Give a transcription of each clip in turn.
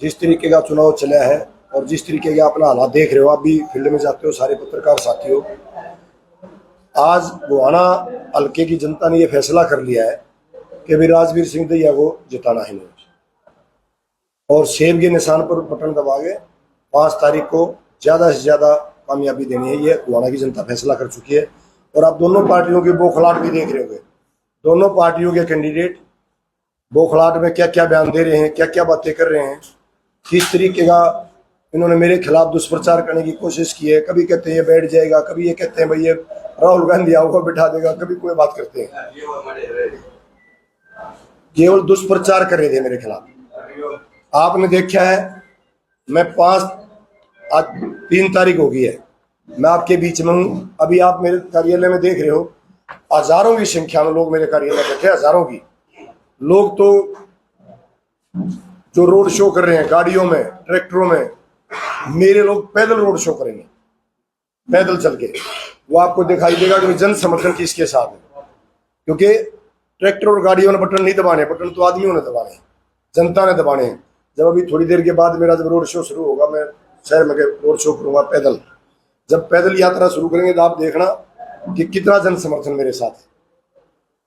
जिस तरीके का चुनाव चला है और जिस तरीके के अपना हालात देख रहे हो, आप भी फील्ड में जाते हो, सारे पत्रकार साथी हो, आज गोहाना हल्के की जनता ने यह फैसला कर लिया है कि भी राजवीर सिंह दहिया को जिताना है नहीं, और सेब के निशान पर बटन दबा के 5 तारीख को ज्यादा से ज्यादा कामयाबी देनी है। ये गोहाना की जनता फैसला कर चुकी है। और आप दोनों पार्टियों के बौखलाहट भी देख रहे होंगे, दोनों पार्टियों के कैंडिडेट बौखलाहट में क्या क्या बयान दे रहे हैं, क्या क्या बातें कर रहे हैं, किस तरीके का इन्होंने मेरे खिलाफ दुष्प्रचार करने की कोशिश की है। कभी कहते हैं ये बैठ जाएगा, कभी ये कहते हैं भाई ये राहुल गांधी आओगे बिठा देगा, कभी कोई बात करते हैं। केवल दुष्प्रचार कर रहे थे मेरे खिलाफ। आपने देखा है, मैं आज 3 तारीख हो गई है, मैं आपके बीच में हूँ। अभी आप मेरे कार्यालय में देख रहे हो, हजारों की संख्या में लोग मेरे कार्यालय में बैठे, हजारों की लोग तो जो रोड शो कर रहे हैं गाड़ियों में, ट्रैक्टरों में, मेरे लोग पैदल रोड शो करेंगे, पैदल चल के। वो आपको दिखाई देगा कि जन समर्थन किसके साथ है, क्योंकि ट्रैक्टर और गाड़ियों ने बटन नहीं दबाने, बटन तो आदमियों ने दबाने, जनता ने दबाने हैं। जब अभी थोड़ी देर के बाद मेरा जब रोड शो शुरू होगा, मैं शहर में रोड शो करूंगा पैदल। जब पैदल यात्रा शुरू करेंगे तो आप देखना कि कितना जन समर्थन मेरे साथ है।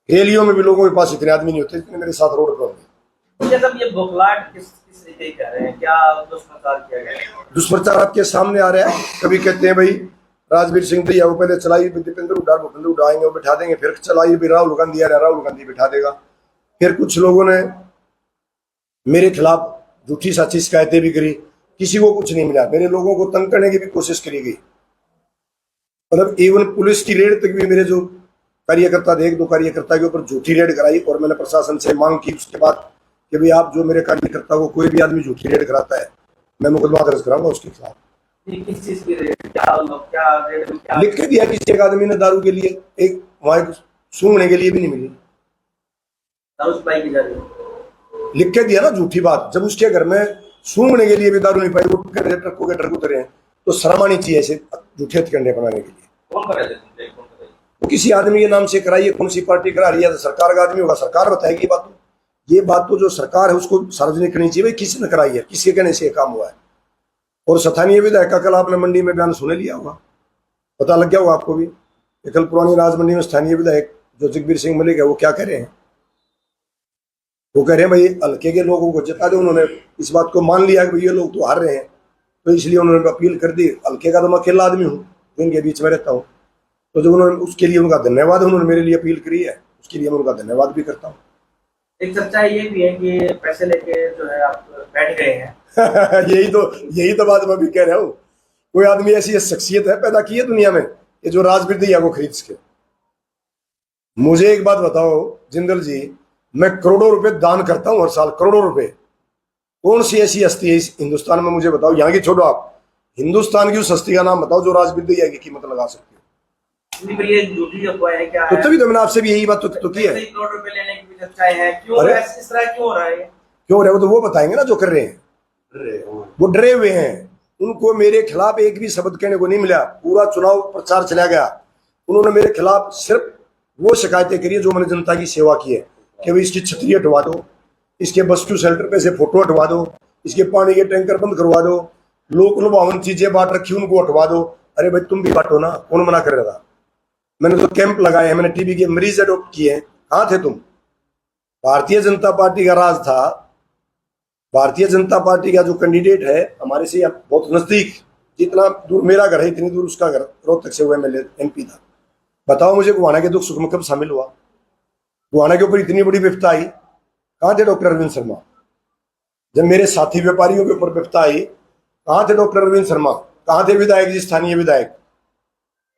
रैलियों में भी लोगों के पास इतने आदमी नहीं होते जितने मेरे साथ रोड पर होंगे। ये बौखलाहट किस तरीके कह रहे हैं, क्या दुष्प्रचार किया गया है? दुष्प्रचार आपके सामने आ रहा है। कभी कहते हैं भाई राजवीर सिंह दहिया वो पहले चलाई दीपेंद्र हुड्डा आएंगे वो बिठा देंगे, फिर चलाई भी राहुल गांधी आ रहा है, राहुल गांधी बिठा देगा। फिर कुछ लोगों ने मेरे खिलाफ झूठी साची शिकायतें भी करी, किसी को कुछ नहीं मिला। मेरे लोगों को तंग करने की भी कोशिश करी गई, मतलब इवन पुलिस की रेड तक भी मेरे जो कार्यकर्ता थे, 1-2 कार्यकर्ता के ऊपर झूठी रेड कराई। और मैंने प्रशासन से मांग की उसके बाद कि भाई आप जो मेरे कार्यकर्ता को कोई भी आदमी झूठी रेड कराता है, मैं मुकदमा दर्ज कराऊंगा उसके खिलाफ। किस चीज की रेड, क्या रेड में क्या लिख के दिया किसी एक आदमी ने, दारू के लिए, एक वहां सूंघने के लिए भी नहीं मिली, दारू सप्लाई की जा रही है, लिख के दिया ना झूठी बात। जब उसके घर में सूंघने के लिए भी दारू नहीं पाई, वो ट्रकों के ट्रक उतरे हैं, तो शर्म आनी चाहिए ऐसे झूठे हथकंडे बनाने के लिए। कौन कर रहे थे? वो किसी आदमी के नाम से कराइए, कौन सी पार्टी करा रही है, तो सरकार का आदमी होगा, सरकार बताएगी बात। ये बात तो जो सरकार है उसको सार्वजनिक करनी चाहिए, भाई किसने कराई है, किसके कहने से ये काम हुआ है। और स्थानीय विधायक का कल आपने मंडी में बयान सुने लिया होगा, पता लग गया होगा आपको भी। कल पुरानी राजमंडी में स्थानीय विधायक जो जगबीर सिंह मलिक है, वो क्या कह रहे हैं, वो कह रहे हैं भाई हल्के के लोगों को जिता दो। उन्होंने इस बात को मान लिया कि ये लोग तो हार रहे हैं, तो इसलिए उन्होंने अपील कर दी। हल्के का तो मैं अकेला आदमी हूँ जो इनके बीच में रहता हूँ, तो जो उन्होंने, उसके लिए उनका धन्यवाद, उन्होंने मेरे लिए अपील करी है, उसके लिए मैं उनका धन्यवाद भी करता हूँ। एक चर्चा ये भी है कि पैसे लेके जो है आप बैठ गए हैं। यही तो बात मैं भी कह रहा हूँ। कोई आदमी ऐसी शख्सियत है पैदा की है दुनिया में कि जो राजवीर दहिया को खरीद सके। मुझे एक बात बताओ जिंदल जी, मैं करोड़ों रुपए दान करता हूँ हर साल, करोड़ों रुपए। कौन सी ऐसी हस्ती है इस हिंदुस्तान में, मुझे बताओ, यहाँ की छोड़ो, आप हिंदुस्तान की उस हस्ती का नाम बताओ जो राजवीर दहिया की कीमत लगा सकती है। ये झूठी अफवाह है क्या? तो तभी तो मैंने आपसे भी यही बात तो की है। करोड़ रुपए लेने की भी चर्चाएं हैं, क्यों इस तरह क्यों हो रहा है? क्यों हो रहा है वो तो वो बताएंगे ना जो कर रहे हैं, वो डरे हुए हैं। उनको मेरे खिलाफ एक भी शब्द कहने को नहीं मिला, पूरा चुनाव प्रचार चला गया। उन्होंने मेरे खिलाफ सिर्फ वो शिकायतें करी है जो मैंने जनता की सेवा की है, कि भाई इसकी छतरी हटवा दो, इसके बस्क्यू शेल्टर पे से फोटो हटवा दो, इसके पानी के टैंकर बंद करवा दो, लोक लुभावन चीजें बांट रखी उनको हटवा दो। अरे भाई तुम भी बांटो ना, कौन मना कर रहा था? मैंने तो कैंप लगाए हैं, मैंने टीबी के मरीज अडॉप्ट किए हैं, कहाँ थे तुम? भारतीय जनता पार्टी का राज था। भारतीय जनता पार्टी का जो कैंडिडेट है हमारे से बहुत नजदीक, जितना दूर मेरा घर है इतनी दूर उसका घर, रोहतक से हुआ एमएलए एमपी था। बताओ मुझे गोहाना के दुख सुख में कब शामिल हुआ? गोहाना के ऊपर इतनी बड़ी विपत्ता आई, कहाँ थे डॉक्टर अरविंद शर्मा? जब मेरे साथी व्यापारियों के ऊपर विपत्ता आई, कहाँ थे डॉक्टर अरविंद शर्मा? कहाँ थे विधायक जी, स्थानीय विधायक?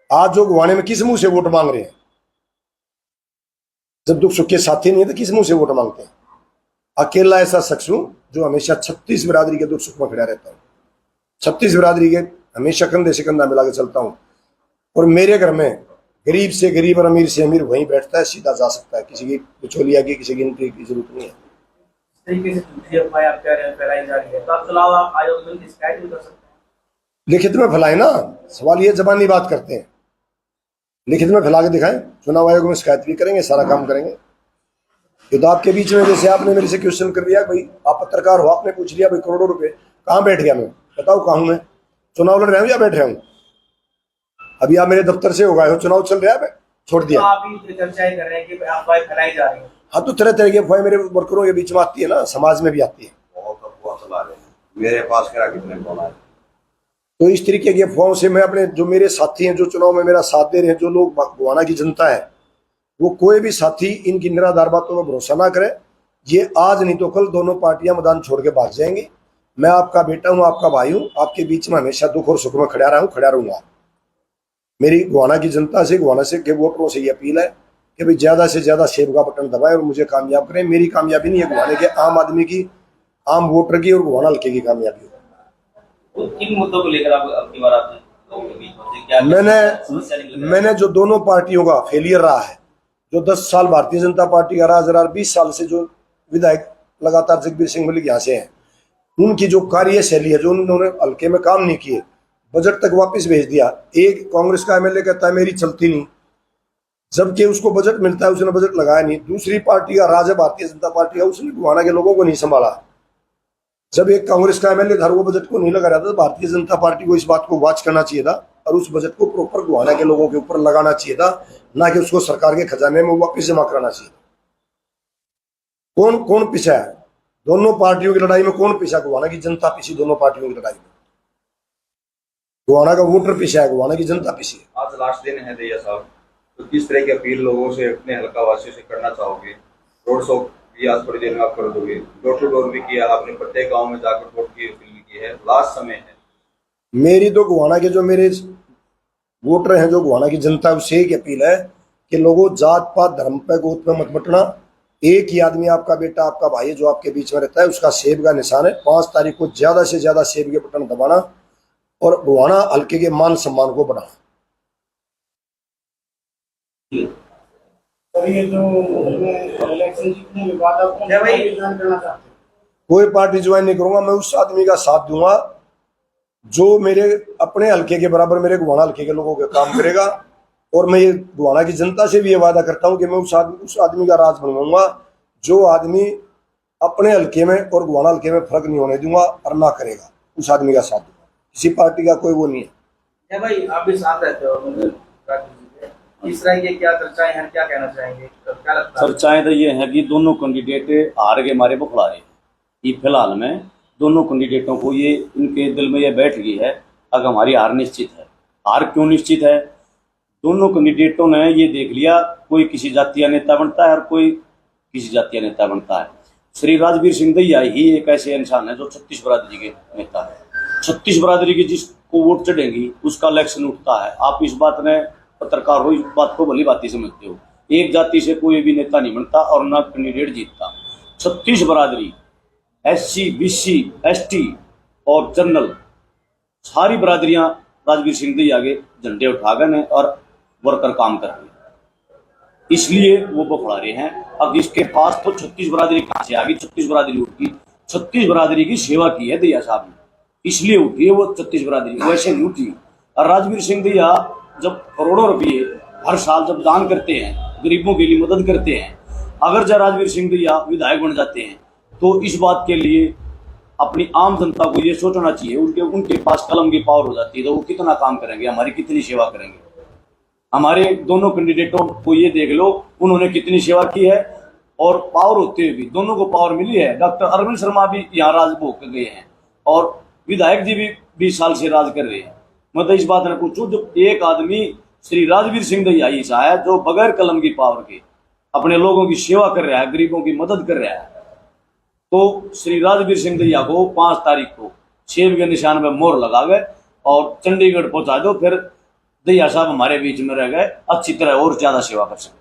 आज जो गोहाने में किस मुंह से वोट मांग रहे हैं? जब दुख सुख के साथी नहीं है तो किस मुंह से वोट मांगते हैं? अकेला ऐसा शख्स हूं जो हमेशा 36 बिरादरी के दुख सुख में खड़ा रहता हूं। 36 बिरादरी के हमेशा कंधे से कंधा मिला के चलता हूं। और मेरे घर में गरीब से गरीब और अमीर से अमीर वहीं बैठता है, सीधा जा सकता है, किसी की बिचौलिया की, किसी की एंट्री की जरूरत नहीं है। इस तरीके से झूठी अफवाहें आप कह रहे हैं फैलाई जा रही है, तो आप चुनाव आयोग में शिकायत भी कर सकते हैं। लिखित में फैलाए ना, सवाल ये जबानी बात करते हैं, लिखित में फैला के दिखाएं, चुनाव आयोग में शिकायत भी करेंगे, सारा काम करेंगे। ये तो आपके बीच में, जैसे आपने मेरे से क्वेश्चन कर लिया, भाई आप पत्रकार हो, आपने पूछ लिया भाई करोड़ों रुपए कहाँ बैठ गया, मैं बताओ कहाँ हूं मैं, चुनाव लड़ रहा हूँ या बैठ रहा हूँ? अभी आप मेरे दफ्तर से हो गए हो, चुनाव चल रहा है, छोड़ दिया। तो आप ही चर्चाएं कर रहे हैं कि अफवाहें फैलाई जा रही हैं। हाँ, तो तरह तरह की अफवाहें मेरे वर्करों के बीच में आती है ना, समाज में भी आती है। बहुत अफवाह चला रहे हैं, मेरे पास करा कितने फोन आए। तो इस तरीके की अफवाहों से मैं अपने, जो मेरे साथी हैं, जो चुनाव में मेरा साथ दे रहे हैं, जो लोग गोवाना की जनता है, वो कोई भी साथी इनकी निराधार बातों में भरोसा ना करे। ये आज नहीं तो कल दोनों पार्टियां मैदान छोड़ के भाग जाएंगी। मैं आपका बेटा हूं, आपका भाई हूं, आपके बीच में हमेशा दुख और सुख में खड़ा रहा हूं, खड़ा रहूंगा। मेरी गोवाना की जनता से, गोवाना से के वोटरों से ये अपील है कि भाई ज्यादा से ज्यादा सेब का बटन दबाएं और मुझे कामयाब करें। मेरी कामयाबी नहीं है, गोवाने के आम आदमी की, आम वोटर की और गोवाना हल्के की कामयाबी हो। किन मुद्दों को लेकर आप अब की बार आप लोगों के बीच में क्या समस्या निकल रही है? मैंने जो दोनों पार्टियों का फेलियर रहा है, जो 10 साल भारतीय जनता पार्टी का रहा, 20 साल से जो विधायक लगातार जगबीर सिंह मलिक यहाँ से हैं, उनकी जो कार्यशैली है, जो उन्होंने हल्के में काम नहीं किए, बजट तक वापस भेज दिया। एक कांग्रेस का एमएलए कहता है मेरी चलती नहीं, जबकि उसको बजट मिलता है, उसने बजट लगाया नहीं। दूसरी पार्टी का राज है भारतीय जनता पार्टी का, उसने गोवाना के लोगों को नहीं संभाला। जब एक कांग्रेस का एमएलए था, वो बजट को नहीं लगा रहा था, तो भारतीय जनता पार्टी को इस बात को वॉच करना चाहिए था और उस बजट को प्रॉपर गोवाना के लोगों के ऊपर लगाना चाहिए था, ना कि उसको सरकार के खजाने में वापिस जमा कराना चाहिए। कौन कौन पीछा है दोनों पार्टियों की लड़ाई में? कौन पीछा? गोवाना की जनता पीछी दोनों पार्टियों की लड़ाई में। गोवाना का वोटर पीछा है, गोवाना की जनता पीछी है। आज लास्ट दिन है दैया साहब, तो किस तरह की अपील लोगों से, अपने हल्का वासियों से करना चाहोगे? रोड शो भी आज थोड़ी देर में आप कर दोगे, डोर टू डोर भी किया आपने, प्रत्येक गांव में जाकर वोट की अपील की है, लास्ट समय है। मेरी तो गोवाना के जो मेरे वोटर हैं, जो गोवाना की जनता है, उससे एक अपील है कि लोगों, जात पात धर्म पे गोत पे मत बटना। एक ही आदमी, आपका बेटा, आपका भाई, जो आपके बीच में रहता है, उसका सेब का निशान है। 5 तारीख को ज्यादा से ज्यादा सेब के बटन दबाना और गोवाना हल्के के मान सम्मान को बढ़ाना। ये जो इलेक्शन जीतने के बाद आप क्या भाई? ज्वाइन करना चाहते हैं? कोई पार्टी ज्वाइन नहीं करूंगा, मैं उस आदमी का साथ दूंगा जो मेरे अपने हल्के के बराबर, मेरे गोवाना हल्के के लोगों के काम करेगा। और मैं ये गोवाना की जनता से भी ये वादा करता हूं कि मैं उस आदमी का राज बनवाऊंगा जो आदमी अपने हल्के में और गोवाना हल्के में फर्क नहीं होने दूंगा और ना करेगा, उस आदमी का साथ दूंगा। किसी पार्टी का कोई वो नहीं है। क्या भाई, आप भी साथ रहते हो, मुझे इस तरह की क्या चर्चाएं हैं, क्या कहना चाहेंगे, क्या लगता है? चर्चाएं तो ये हैं कि दोनों कैंडिडेट हार के मारे बखला रहे हैं। ये फिलहाल में दोनों कैंडिडेटों को ये इनके दिल में ये बैठ गई है अब हमारी हार निश्चित है। हार क्यों निश्चित है? दोनों कैंडिडेटों ने ये देख लिया, कोई किसी जातीय नेता बनता है और कोई किसी जातीय नेता बनता है। श्री राजवीर सिंह दैया ही एक ऐसे इंसान है जो 36 बरादरी के नेता है। 36 बरादरी की जिसको वोट चढ़ेंगी उसका इलेक्शन उठता है। आप इस बात में पत्रकार हो, इस बात को भली बात समझते हो। एक जाति से कोई भी नेता नहीं बनता और ना कैंडिडेट जीतता। 36 बरादरी, SC, BC, ST और जनरल, सारी बरादरियां राजवीर सिंह दैया आगे झंडे उठा गए और वर्कर काम कर रहे हैं, इसलिए वो बखड़ा रहे हैं। अब इसके पास तो 36 बरादरी कहां से आ गई? 36 बरादरी उठी, 36 बरादरी की सेवा की है दैया साहब ने, इसलिए उठी है वो 36 बरादरी, वैसे नहीं उठी। और राजवीर सिंह दैया जब करोड़ों रुपये हर साल जब दान करते हैं, गरीबों के लिए मदद करते हैं, अगर जब राजवीर सिंह दैया विधायक बन जाते हैं तो इस बात के लिए अपनी आम जनता को ये सोचना चाहिए, उनके पास कलम की पावर हो जाती है तो वो कितना काम करेंगे, हमारी कितनी सेवा करेंगे। हमारे दोनों कैंडिडेटों को ये देख लो, उन्होंने कितनी सेवा की है और पावर होते हुए भी दोनों को पावर मिली है। डॉक्टर अरविंद शर्मा भी यहाँ राज भोग कर गए हैं और विधायक जी भी 20 साल से राज कर रहे हैं। मतलब इस बात में पूछूं, जब एक आदमी श्री राजवीर सिंह दैया ऐसा है जो बगैर कलम की पावर के अपने लोगों की सेवा कर रहा है, गरीबों की मदद कर रहा है, तो श्री राजवीर सिंह दैया को 5 तारीख को सेब के निशान में मोहर लगा गए और चंडीगढ़ पहुंचा दो, फिर दैया साहब हमारे बीच में रह गए, अच्छी तरह और ज्यादा सेवा कर सकते।